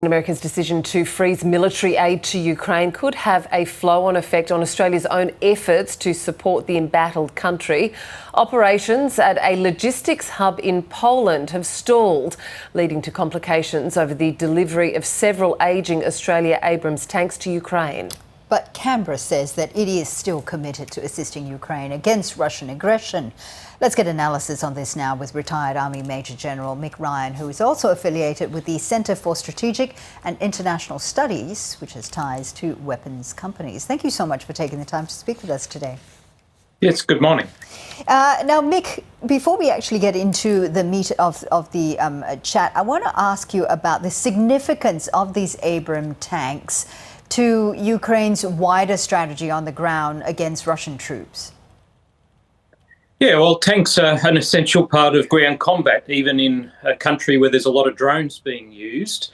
America's decision to freeze military aid to Ukraine could have a flow-on effect on Australia's own efforts to support the embattled country. Operations at a logistics hub in Poland have stalled, leading to complications over the delivery of several ageing Australian Abrams tanks to Ukraine. But Canberra says that it is still committed to assisting Ukraine against Russian aggression. Let's get analysis on this now with retired Army Major General Mick Ryan, who is also affiliated with the Centre for Strategic and International Studies, which has ties to weapons companies. Thank you so much for taking the time to speak with us today. Yes, good morning. Now, Mick, before we actually get into the meat of the chat, I want to ask you about the significance of these Abrams tanks to Ukraine's wider strategy on the ground against Russian troops. Yeah, well, tanks are an essential part of ground combat, even in a country where there's a lot of drones being used.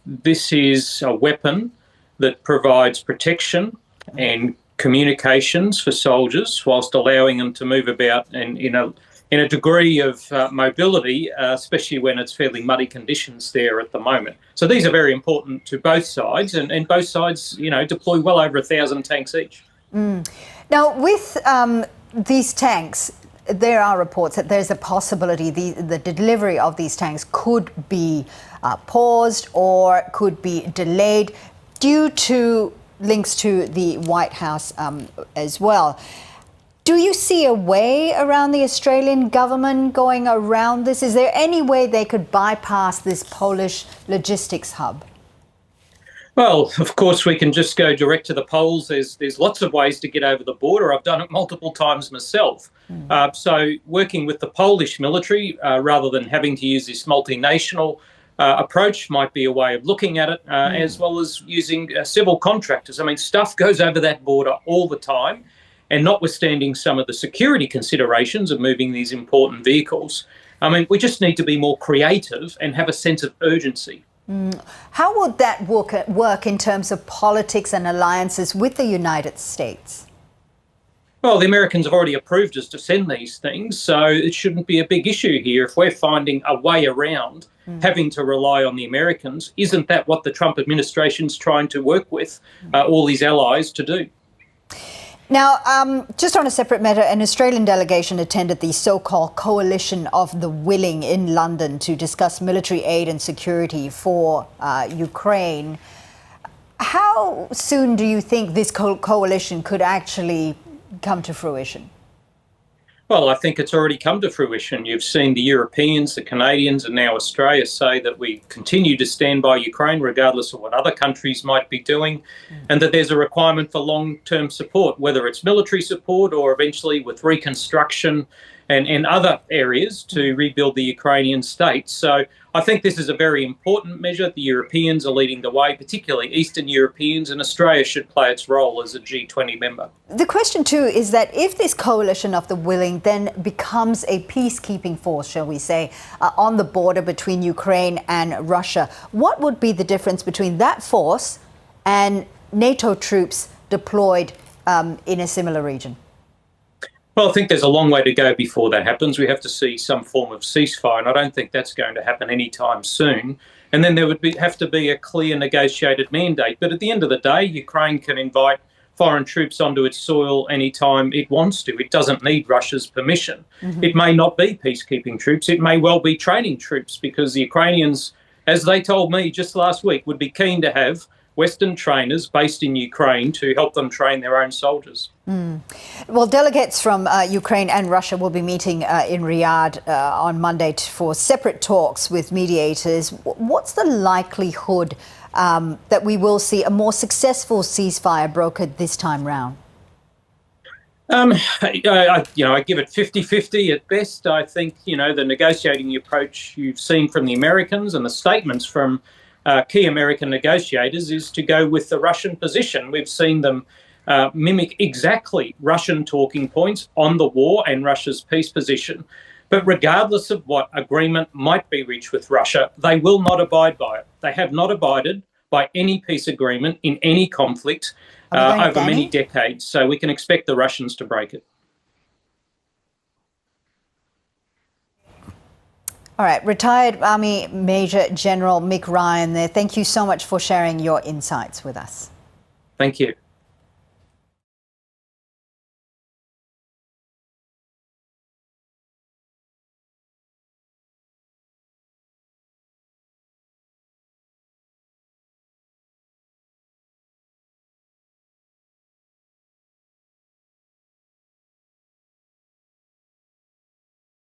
This is a weapon that provides protection and communications for soldiers whilst allowing them to move about in a degree of mobility, especially when it's fairly muddy conditions there at the moment. So these are very important to both sides, and both sides, deploy well over 1,000 tanks each. Now, with these tanks, there are reports that there's a possibility the delivery of these tanks could be paused or could be delayed due to links to the White House as well. Do you see a way around the Australian government going around this? Is there any way they could bypass this Polish logistics hub? Well, of course, we can just go direct to the Poles. There's lots of ways to get over the border. I've done it multiple times myself. So working with the Polish military, rather than having to use this multinational approach, might be a way of looking at it, as well as using civil contractors. I mean, stuff goes over that border all the time. And notwithstanding some of the security considerations of moving these important vehicles, I mean, we just need to be more creative and have a sense of urgency. How would that work in terms of politics and alliances with the United States? Well, the Americans have already approved us to send these things, so it shouldn't be a big issue here. If we're finding a way around having to rely on the Americans, isn't that what the Trump administration's trying to work with all these allies to do? Now, just on a separate matter, an Australian delegation attended the so-called Coalition of the Willing in London to discuss military aid and security for Ukraine. How soon do you think this coalition could actually come to fruition? Well, I think it's already come to fruition. You've seen the Europeans, the Canadians, and now Australia say that we continue to stand by Ukraine regardless of what other countries might be doing, and that there's a requirement for long-term support, whether it's military support or eventually with reconstruction and other areas to rebuild the Ukrainian state. So I think this is a very important measure. The Europeans are leading the way, particularly Eastern Europeans, and Australia should play its role as a G20 member. The question, too, is that if this coalition of the willing then becomes a peacekeeping force, shall we say, on the border between Ukraine and Russia, what would be the difference between that force and NATO troops deployed in a similar region? Well, I think there's a long way to go before that happens. We have to see some form of ceasefire, and I don't think that's going to happen anytime soon. And then there would have to be a clear negotiated mandate. But at the end of the day, Ukraine can invite foreign troops onto its soil anytime it wants to. It doesn't need Russia's permission. It may not be peacekeeping troops. It may well be training troops, because the Ukrainians, as they told me just last week, would be keen to have Western trainers based in Ukraine to help them train their own soldiers. Well, delegates from Ukraine and Russia will be meeting in Riyadh on Monday for separate talks with mediators. What's the likelihood that we will see a more successful ceasefire brokered this time round? I give it 50-50 at best. I think, the negotiating approach you've seen from the Americans and the statements from key American negotiators is to go with the Russian position. We've seen them mimic exactly Russian talking points on the war and Russia's peace position. But regardless of what agreement might be reached with Russia, they will not abide by it. They have not abided by any peace agreement in any conflict over many decades. So we can expect the Russians to break it. All right, retired Army Major General Mick Ryan there. Thank you so much for sharing your insights with us. Thank you.